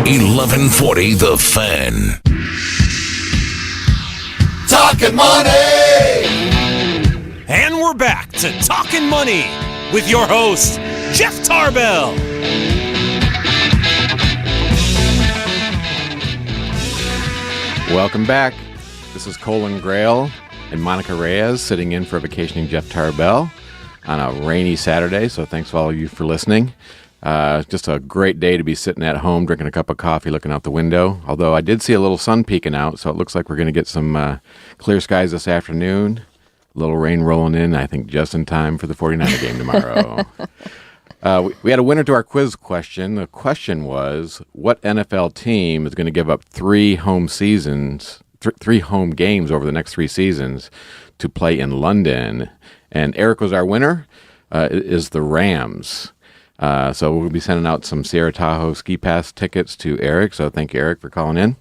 1140 The Fan. Talkin Money! And we're back to Talkin Money with your host, Jeff Tarbell. Welcome back. This is Colin Grail and Monica Reyes sitting in for vacationing Jeff Tarbell on a rainy Saturday, so thanks to all of you for listening. Just a great day to be sitting at home, drinking a cup of coffee, looking out the window. Although I did see a little sun peeking out, so it looks like we're going to get some clear skies this afternoon. A little rain rolling in, I think just in time for the 49er game tomorrow. We had a winner to our quiz question. The question was, what NFL team is going to give up three home games over the next 3 seasons to play in London? And Eric was our winner. It is the Rams. So we'll be sending out some Sierra Tahoe ski pass tickets to Eric. So thank you, Eric, for calling in.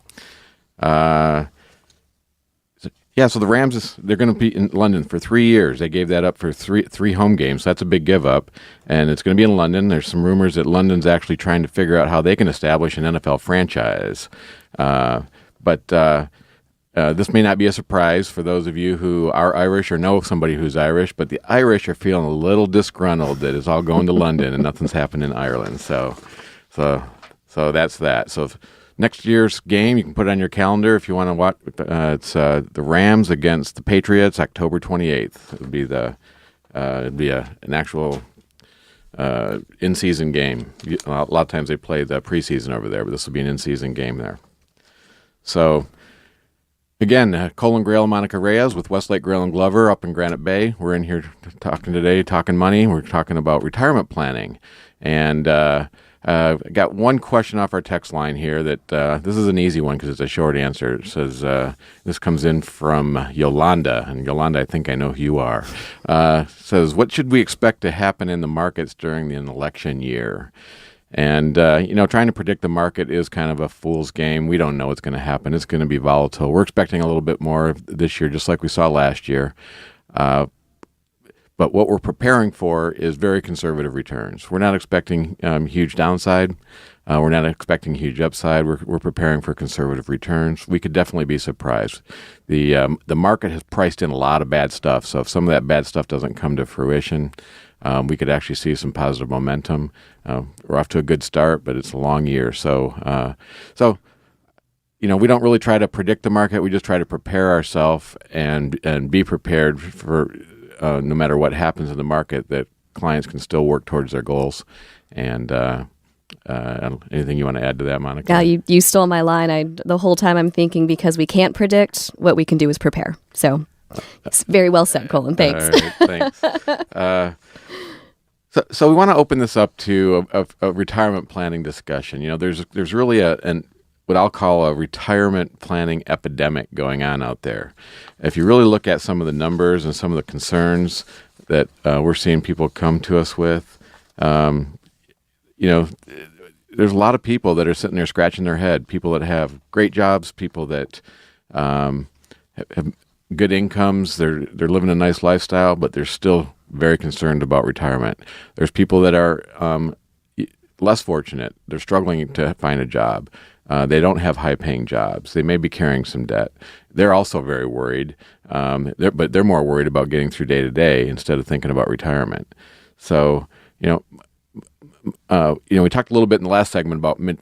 So the Rams, they're going to be in London for 3 years. They gave that up for three home games. So that's a big give up. And it's going to be in London. There's some rumors that London's actually trying to figure out how they can establish an NFL franchise. But this may not be a surprise for those of you who are Irish or know somebody who's Irish, but the Irish are feeling a little disgruntled that it's all going to London and nothing's happening in Ireland. So that's that. So next year's game, you can put it on your calendar if you want to watch. It's the Rams against the Patriots, October 28th. It'll be an actual in-season game. A lot of times they play the preseason over there, but this will be an in-season game there. So. Again, Colin Grail and Monica Reyes with Westlake Grail and Glover up in Granite Bay. We're in here talking money. We're talking about retirement planning. And got one question off our text line here that this is an easy one because it's a short answer. It says, this comes in from Yolanda. And Yolanda, I think I know who you are. Says, what should we expect to happen in the markets during an election year? And, trying to predict the market is kind of a fool's game. We don't know what's going to happen. It's going to be volatile. We're expecting a little bit more this year, just like we saw last year. But what we're preparing for is very conservative returns. We're not expecting huge downside. We're not expecting huge upside. We're preparing for conservative returns. We could definitely be surprised. The market has priced in a lot of bad stuff. So if some of that bad stuff doesn't come to fruition, we could actually see some positive momentum. We're off to a good start, but it's a long year. So we don't really try to predict the market. We just try to prepare ourselves and be prepared for no matter what happens in the market, that clients can still work towards their goals. And anything you want to add to that, Monica? Yeah, you stole my line. The whole time I'm thinking, because we can't predict, what we can do is prepare. So it's very well said, Colin. Thanks. All right, thanks. So we want to open this up to a retirement planning discussion. There's really what I'll call a retirement planning epidemic going on out there. If you really look at some of the numbers and some of the concerns that we're seeing people come to us with, there's a lot of people that are sitting there scratching their head, people that have great jobs, people that have good incomes, they're living a nice lifestyle, but they're still very concerned about retirement. There's people that are less fortunate. They're struggling to find a job. They don't have high-paying jobs. They may be carrying some debt. They're also very worried, but they're more worried about getting through day-to-day instead of thinking about retirement. So, we talked a little bit in the last segment about Mitt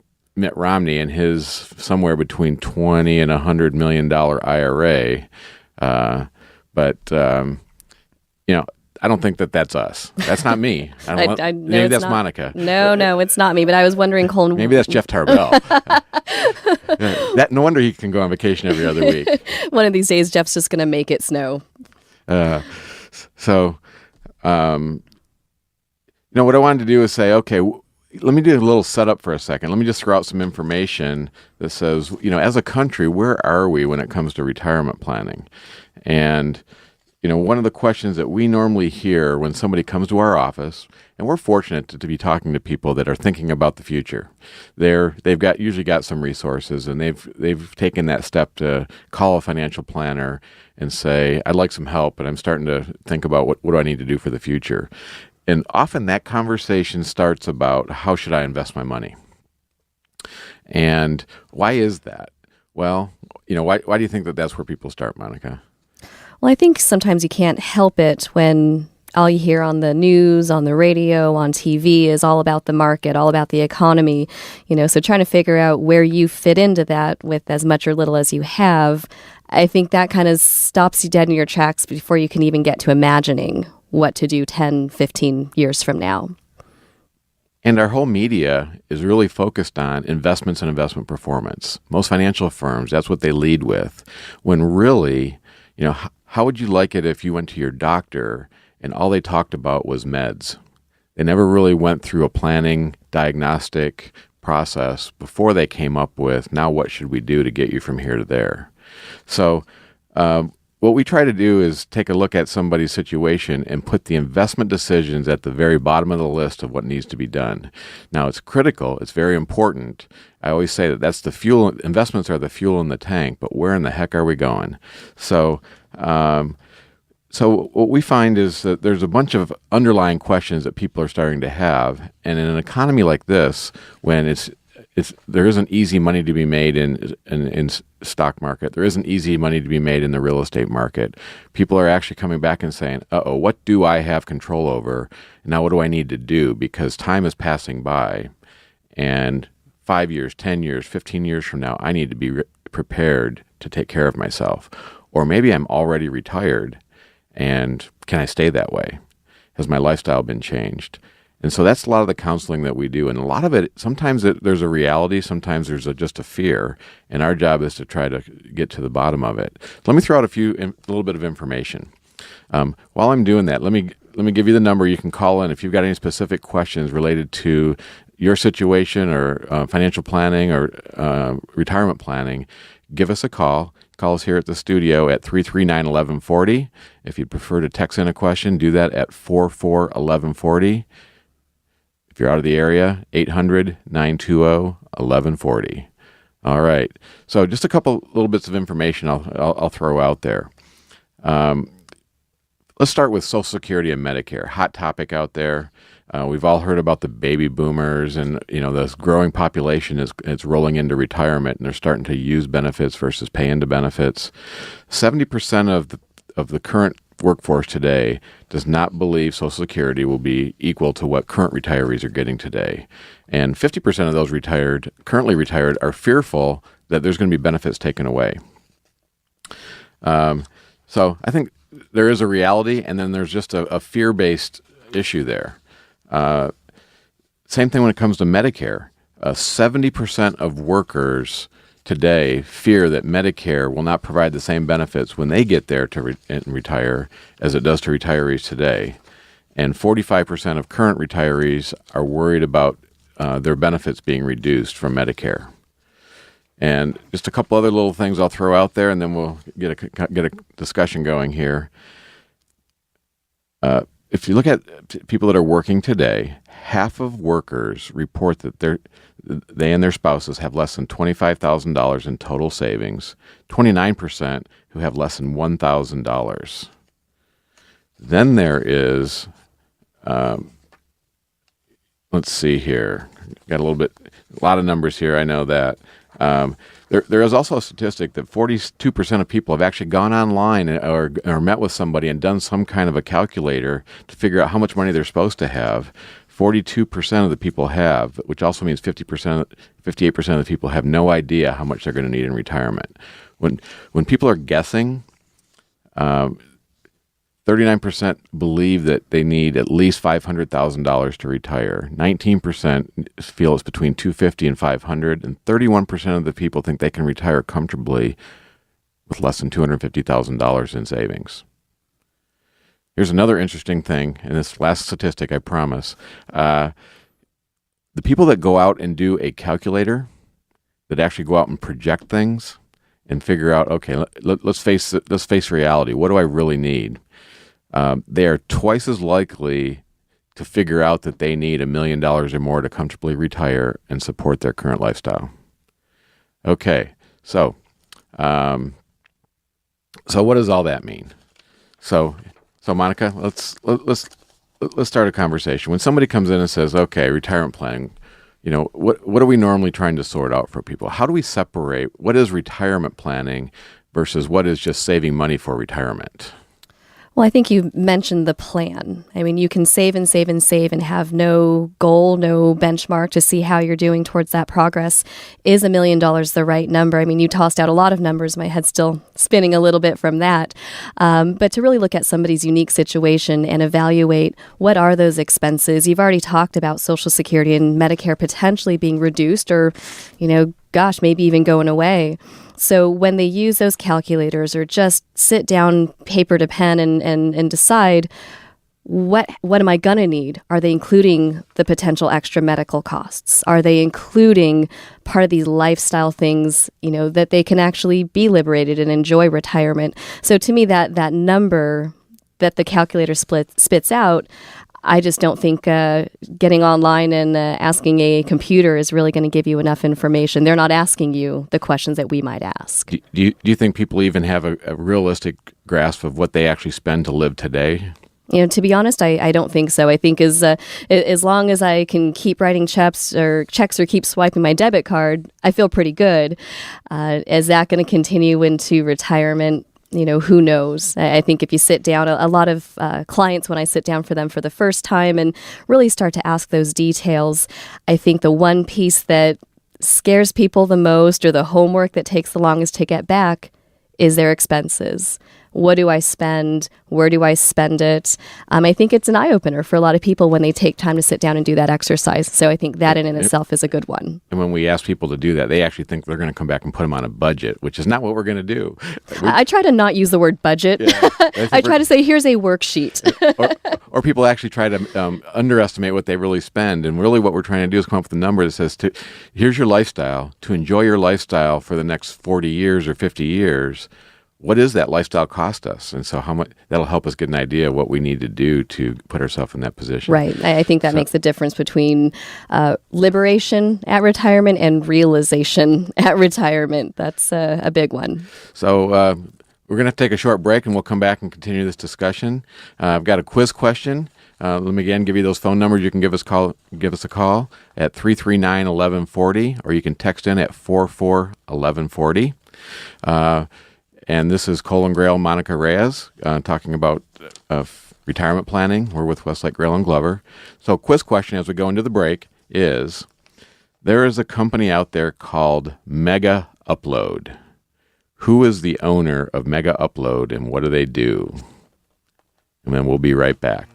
Romney and his somewhere between $20 and $100 million IRA. I don't think that that's us. That's not me. Maybe that's not Monica. No, it's not me. But I was wondering, Colin. Maybe that's Jeff Tarbell. No wonder he can go on vacation every other week. One of these days, Jeff's just going to make it snow. What I wanted to do is say, okay, let me do a little setup for a second. Let me just throw out some information that says, as a country, where are we when it comes to retirement planning? And one of the questions that we normally hear when somebody comes to our office, and we're fortunate to be talking to people that are thinking about the future. They've usually got some resources, and they've taken that step to call a financial planner and say, I'd like some help, and I'm starting to think about what do I need to do for the future. And often that conversation starts about, how should I invest my money? And why is that? Well, why do you think that that's where people start, Monica? Well, I think sometimes you can't help it when all you hear on the news, on the radio, on TV is all about the market, all about the economy. So trying to figure out where you fit into that with as much or little as you have, I think that kind of stops you dead in your tracks before you can even get to imagining what to do 10, 15 years from now. And our whole media is really focused on investments and investment performance. Most financial firms, that's what they lead with. When really, how would you like it if you went to your doctor and all they talked about was meds? They never really went through a planning, diagnostic process before they came up with, now what should we do to get you from here to there? So what we try to do is take a look at somebody's situation and put the investment decisions at the very bottom of the list of what needs to be done. Now, it's critical. It's very important. I always say that that's the fuel. Investments are the fuel in the tank, but where in the heck are we going? So what we find is that there's a bunch of underlying questions that people are starting to have. And in an economy like this, when there isn't easy money to be made in stock market. There isn't easy money to be made in the real estate market. People are actually coming back and saying, what do I have control over? Now what do I need to do? Because time is passing by. And 5 years, 10 years, 15 years from now, I need to be prepared to take care of myself. Or maybe I'm already retired. And can I stay that way? Has my lifestyle been changed? And so that's a lot of the counseling that we do. And a lot of it, sometimes there's a reality, sometimes there's just a fear. And our job is to try to get to the bottom of it. So let me throw out a little bit of information. While I'm doing that, let me give you the number. You can call in if you've got any specific questions related to your situation or financial planning or retirement planning. Give us a call. Call us here at the studio at 339-1140. If you'd prefer to text in a question, do that at 44-1140. If you're out of the area, 800-920-1140. All right. So just a couple little bits of information I'll throw out there. Let's start with Social Security and Medicare. Hot topic out there. We've all heard about the baby boomers, and this growing population is rolling into retirement, and they're starting to use benefits versus pay into benefits. 70% of the current workforce today does not believe Social Security will be equal to what current retirees are getting today. And 50% of those currently retired, are fearful that there's going to be benefits taken away. So I think there is a reality, and then there's just a fear-based issue there. Same thing when it comes to Medicare. 70% of workers today fear that Medicare will not provide the same benefits when they get there to retire as it does to retirees today. And 45% of current retirees are worried about their benefits being reduced from Medicare. And just a couple other little things I'll throw out there, and then we'll get a discussion going here. If you look at people that are working today, half of workers report that they and their spouses have less than $25,000 in total savings, 29% who have less than $1,000. Then there is, let's see here, got a lot of numbers here, I know that. There is also a statistic that 42% of people have actually gone online or met with somebody and done some kind of a calculator to figure out how much money they're supposed to have. 42% of the people have, which also means 58% of the people have no idea how much they're going to need in retirement. When people are guessing, 39% believe that they need at least $500,000 to retire. 19% feel it's between $250,000 and $500,000, and 31% of the people think they can retire comfortably with less than $250,000 in savings. Here's another interesting thing, and this last statistic, I promise. The people that go out and do a calculator, that actually go out and project things and figure out, okay, let's face reality. What do I really need? They are twice as likely to figure out that they need $1 million or more to comfortably retire and support their current lifestyle. Okay, so what does all that mean? So Monica, let's start a conversation. When somebody comes in and says, "Okay, retirement planning," what are we normally trying to sort out for people? How do we separate what is retirement planning versus what is just saving money for retirement? Well, I think you mentioned the plan. I mean, you can save and save and save and have no goal, no benchmark to see how you're doing towards that progress. Is $1 million the right number? I mean, you tossed out a lot of numbers. My head's still spinning a little bit from that. But to really look at somebody's unique situation and evaluate what are those expenses. You've already talked about Social Security and Medicare potentially being reduced or, gosh, maybe even going away. So when they use those calculators or just sit down paper to pen and decide what am I going to need? Are they including the potential extra medical costs? Are they including part of these lifestyle things, that they can actually be liberated and enjoy retirement? So to me, that number that the calculator spits out, I just don't think getting online and asking a computer is really going to give you enough information. They're not asking you the questions that we might ask. Do you think people even have a realistic grasp of what they actually spend to live today? To be honest, I don't think so. I think as long as I can keep writing checks or keep swiping my debit card, I feel pretty good. Is that going to continue into retirement? Who knows? I think if you sit down, a lot of clients, when I sit down for them for the first time and really start to ask those details, I think the one piece that scares people the most or the homework that takes the longest to get back is their expenses. What do I spend? Where do I spend it? I think it's an eye-opener for a lot of people when they take time to sit down and do that exercise. So I think that in itself is a good one. And when we ask people to do that, they actually think they're going to come back and put them on a budget, which is not what we're going to do. I try to not use the word budget. Yeah, I try to say, here's a worksheet. or people actually try to underestimate what they really spend. And really what we're trying to do is come up with a number that says, here's your lifestyle. To enjoy your lifestyle for the next 40 years or 50 years, what does that lifestyle cost us? And so how much that'll help us get an idea of what we need to do to put ourselves in that position. Right. I think that makes the difference between liberation at retirement and realization at retirement. That's a big one. So we're going to take a short break and we'll come back and continue this discussion. I've got a quiz question. Let me again give you those phone numbers. You can give us a call at 339-1140 or you can text in at 44-1140. And this is Cole and Grail, Monica Reyes, talking about retirement planning. We're with Westlake, Grail and Glover. So quiz question as we go into the break is, there is a company out there called Mega Upload. Who is the owner of Mega Upload and what do they do? And then we'll be right back.